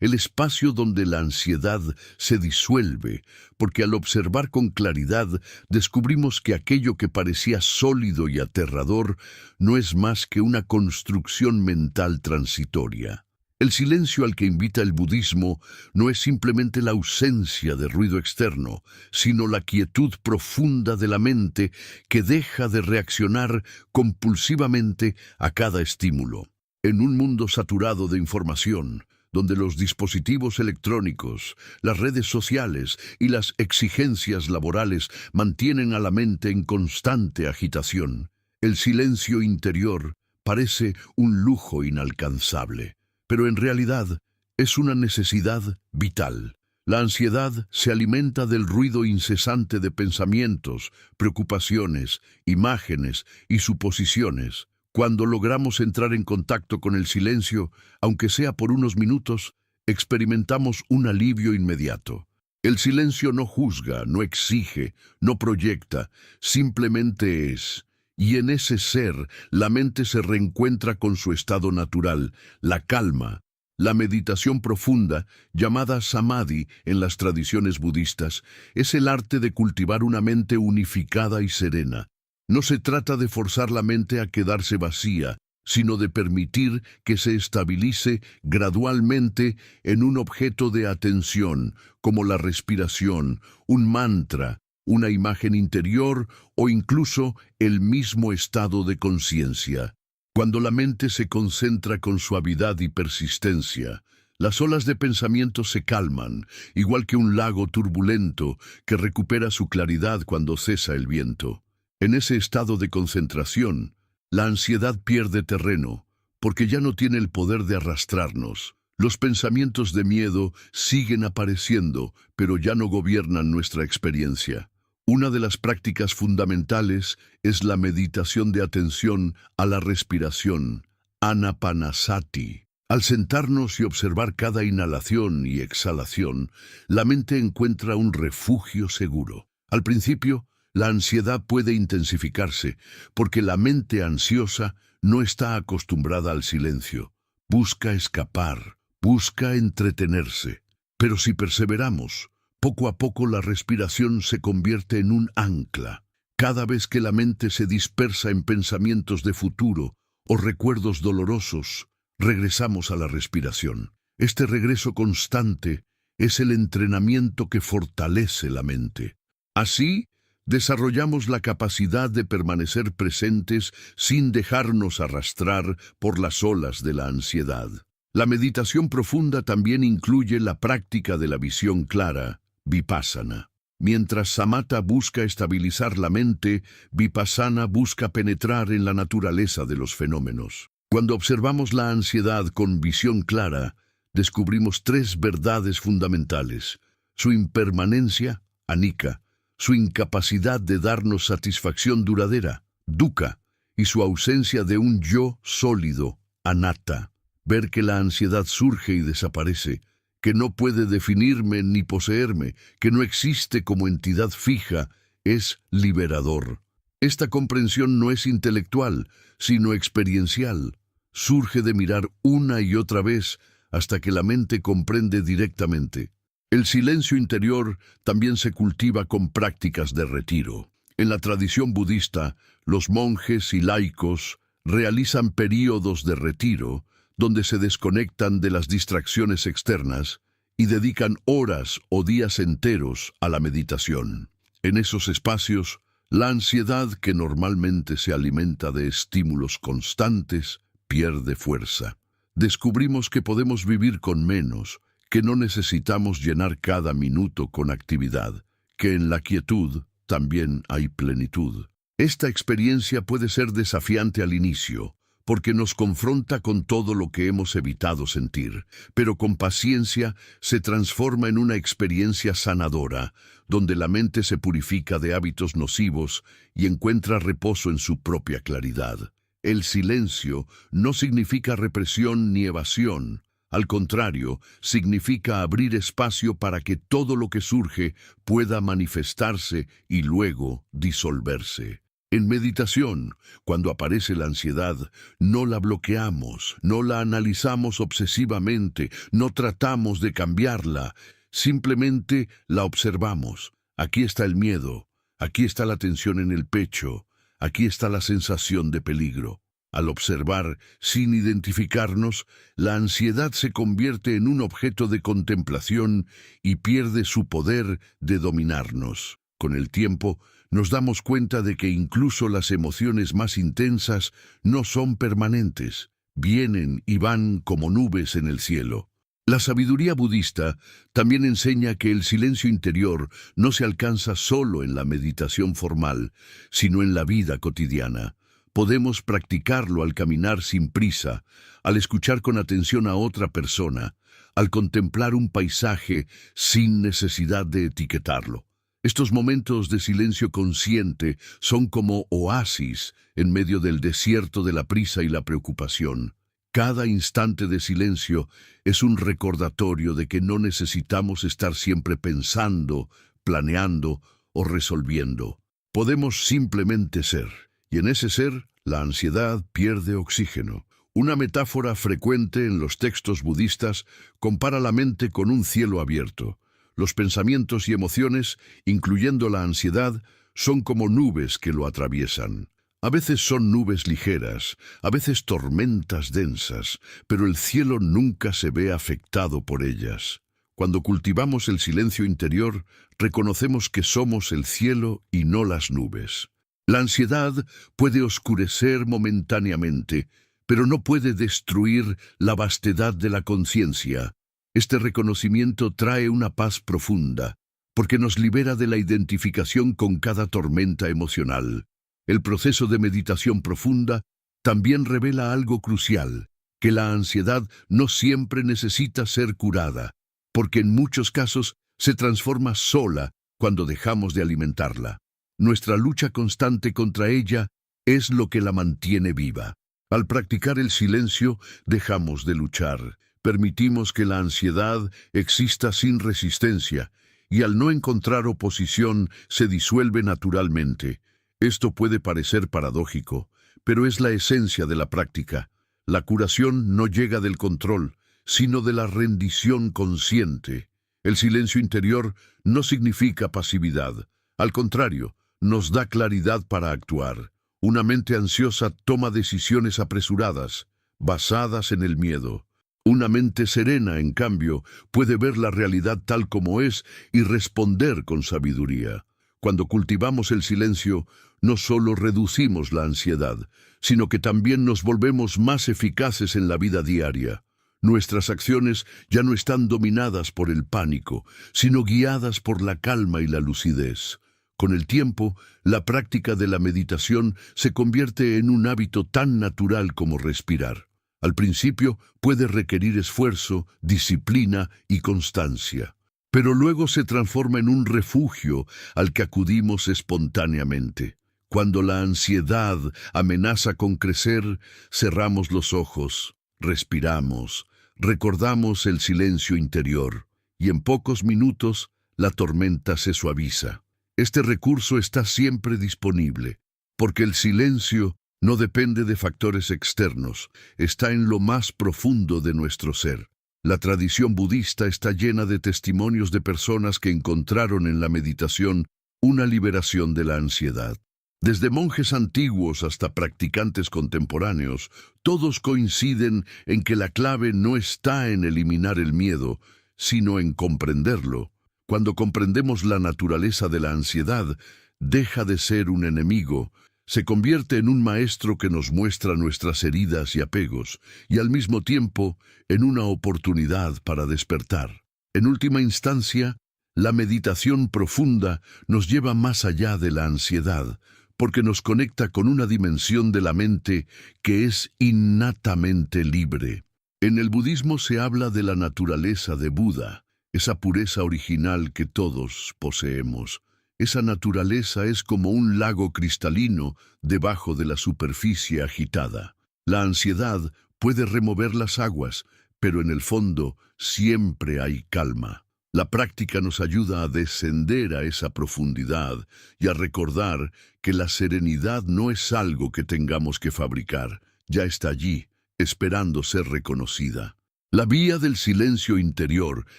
Speaker 1: el espacio donde la ansiedad se disuelve, porque al observar con claridad descubrimos que aquello que parecía sólido y aterrador no es más que una construcción mental transitoria. El silencio al que invita el budismo no es simplemente la ausencia de ruido externo, sino la quietud profunda de la mente que deja de reaccionar compulsivamente a cada estímulo. En un mundo saturado de información, donde los dispositivos electrónicos, las redes sociales y las exigencias laborales mantienen a la mente en constante agitación, el silencio interior parece un lujo inalcanzable, pero en realidad es una necesidad vital. La ansiedad se alimenta del ruido incesante de pensamientos, preocupaciones, imágenes y suposiciones. Cuando logramos entrar en contacto con el silencio, aunque sea por unos minutos, experimentamos un alivio inmediato. El silencio no juzga, no exige, no proyecta, simplemente es. Y en ese ser, la mente se reencuentra con su estado natural, la calma. La meditación profunda, llamada samadhi en las tradiciones budistas, es el arte de cultivar una mente unificada y serena. No se trata de forzar la mente a quedarse vacía, sino de permitir que se estabilice gradualmente en un objeto de atención, como la respiración, un mantra, una imagen interior o incluso el mismo estado de conciencia. Cuando la mente se concentra con suavidad y persistencia, las olas de pensamiento se calman, igual que un lago turbulento que recupera su claridad cuando cesa el viento. En ese estado de concentración, la ansiedad pierde terreno, porque ya no tiene el poder de arrastrarnos. Los pensamientos de miedo siguen apareciendo, pero ya no gobiernan nuestra experiencia. Una de las prácticas fundamentales es la meditación de atención a la respiración, anapanasati. Al sentarnos y observar cada inhalación y exhalación, la mente encuentra un refugio seguro. Al principio, la ansiedad puede intensificarse, porque la mente ansiosa no está acostumbrada al silencio. Busca escapar, busca entretenerse. Pero si perseveramos, poco a poco la respiración se convierte en un ancla. Cada vez que la mente se dispersa en pensamientos de futuro o recuerdos dolorosos, regresamos a la respiración. Este regreso constante es el entrenamiento que fortalece la mente. Así, desarrollamos la capacidad de permanecer presentes sin dejarnos arrastrar por las olas de la ansiedad. La meditación profunda también incluye la práctica de la visión clara, vipassana. Mientras samatha busca estabilizar la mente, vipassana busca penetrar en la naturaleza de los fenómenos. Cuando observamos la ansiedad con visión clara, descubrimos tres verdades fundamentales: su impermanencia, anicca, su incapacidad de darnos satisfacción duradera, dukkha, y su ausencia de un yo sólido, anatta. Ver que la ansiedad surge y desaparece, que no puede definirme ni poseerme, que no existe como entidad fija, es liberador. Esta comprensión no es intelectual, sino experiencial. Surge de mirar una y otra vez hasta que la mente comprende directamente. El silencio interior también se cultiva con prácticas de retiro. En la tradición budista, los monjes y laicos realizan períodos de retiro donde se desconectan de las distracciones externas y dedican horas o días enteros a la meditación. En esos espacios, la ansiedad, que normalmente se alimenta de estímulos constantes, pierde fuerza. Descubrimos que podemos vivir con menos, que no necesitamos llenar cada minuto con actividad, que en la quietud también hay plenitud. Esta experiencia puede ser desafiante al inicio, porque nos confronta con todo lo que hemos evitado sentir, pero con paciencia se transforma en una experiencia sanadora, donde la mente se purifica de hábitos nocivos y encuentra reposo en su propia claridad. El silencio no significa represión ni evasión. Al contrario, significa abrir espacio para que todo lo que surge pueda manifestarse y luego disolverse. En meditación, cuando aparece la ansiedad, no la bloqueamos, no la analizamos obsesivamente, no tratamos de cambiarla, simplemente la observamos. Aquí está el miedo, aquí está la tensión en el pecho, aquí está la sensación de peligro. Al observar, sin identificarnos, la ansiedad se convierte en un objeto de contemplación y pierde su poder de dominarnos. Con el tiempo, nos damos cuenta de que incluso las emociones más intensas no son permanentes, vienen y van como nubes en el cielo. La sabiduría budista también enseña que el silencio interior no se alcanza solo en la meditación formal, sino en la vida cotidiana. Podemos practicarlo al caminar sin prisa, al escuchar con atención a otra persona, al contemplar un paisaje sin necesidad de etiquetarlo. Estos momentos de silencio consciente son como oasis en medio del desierto de la prisa y la preocupación. Cada instante de silencio es un recordatorio de que no necesitamos estar siempre pensando, planeando o resolviendo. Podemos simplemente ser, y en ese ser, la ansiedad pierde oxígeno. Una metáfora frecuente en los textos budistas compara la mente con un cielo abierto. Los pensamientos y emociones, incluyendo la ansiedad, son como nubes que lo atraviesan. A veces son nubes ligeras, a veces tormentas densas, pero el cielo nunca se ve afectado por ellas. Cuando cultivamos el silencio interior, reconocemos que somos el cielo y no las nubes. La ansiedad puede oscurecer momentáneamente, pero no puede destruir la vastedad de la conciencia. Este reconocimiento trae una paz profunda, porque nos libera de la identificación con cada tormenta emocional. El proceso de meditación profunda también revela algo crucial, que la ansiedad no siempre necesita ser curada, porque en muchos casos se transforma sola cuando dejamos de alimentarla. Nuestra lucha constante contra ella es lo que la mantiene viva. Al practicar el silencio, dejamos de luchar. Permitimos que la ansiedad exista sin resistencia y al no encontrar oposición se disuelve naturalmente. Esto puede parecer paradójico, pero es la esencia de la práctica. La curación no llega del control, sino de la rendición consciente. El silencio interior no significa pasividad. Al contrario, nos da claridad para actuar. Una mente ansiosa toma decisiones apresuradas, basadas en el miedo. Una mente serena, en cambio, puede ver la realidad tal como es y responder con sabiduría. Cuando cultivamos el silencio, no solo reducimos la ansiedad, sino que también nos volvemos más eficaces en la vida diaria. Nuestras acciones ya no están dominadas por el pánico, sino guiadas por la calma y la lucidez. Con el tiempo, la práctica de la meditación se convierte en un hábito tan natural como respirar. Al principio puede requerir esfuerzo, disciplina y constancia. pero luego se transforma en un refugio al que acudimos espontáneamente. Cuando la ansiedad amenaza con crecer, cerramos los ojos, respiramos, recordamos el silencio interior, y en pocos minutos la tormenta se suaviza. Este recurso está siempre disponible, porque el silencio no depende de factores externos, está en lo más profundo de nuestro ser. La tradición budista está llena de testimonios de personas que encontraron en la meditación una liberación de la ansiedad. Desde monjes antiguos hasta practicantes contemporáneos, todos coinciden en que la clave no está en eliminar el miedo, sino en comprenderlo. Cuando comprendemos la naturaleza de la ansiedad, deja de ser un enemigo, se convierte en un maestro que nos muestra nuestras heridas y apegos, y al mismo tiempo en una oportunidad para despertar. En última instancia, la meditación profunda nos lleva más allá de la ansiedad, porque nos conecta con una dimensión de la mente que es innatamente libre. En el budismo se habla de la naturaleza de Buda, esa pureza original que todos poseemos. Esa naturaleza es como un lago cristalino debajo de la superficie agitada. La ansiedad puede remover las aguas, pero en el fondo siempre hay calma. La práctica nos ayuda a descender a esa profundidad y a recordar que la serenidad no es algo que tengamos que fabricar, ya está allí, esperando ser reconocida. La vía del silencio interior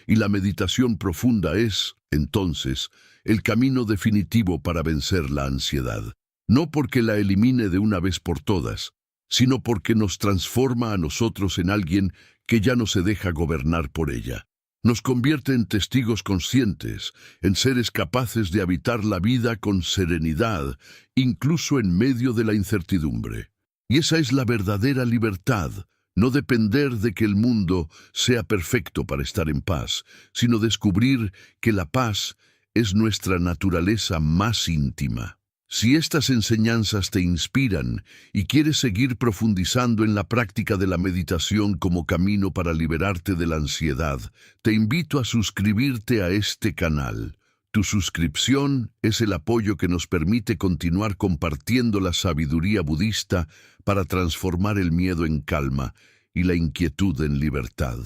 Speaker 1: y la meditación profunda es, entonces, el camino definitivo para vencer la ansiedad. No porque la elimine de una vez por todas, sino porque nos transforma a nosotros en alguien que ya no se deja gobernar por ella. Nos convierte en testigos conscientes, en seres capaces de habitar la vida con serenidad, incluso en medio de la incertidumbre. Y esa es la verdadera libertad, no depender de que el mundo sea perfecto para estar en paz, sino descubrir que la paz es nuestra naturaleza más íntima. Si estas enseñanzas te inspiran y quieres seguir profundizando en la práctica de la meditación como camino para liberarte de la ansiedad, te invito a suscribirte a este canal. Tu suscripción es el apoyo que nos permite continuar compartiendo la sabiduría budista para transformar el miedo en calma y la inquietud en libertad.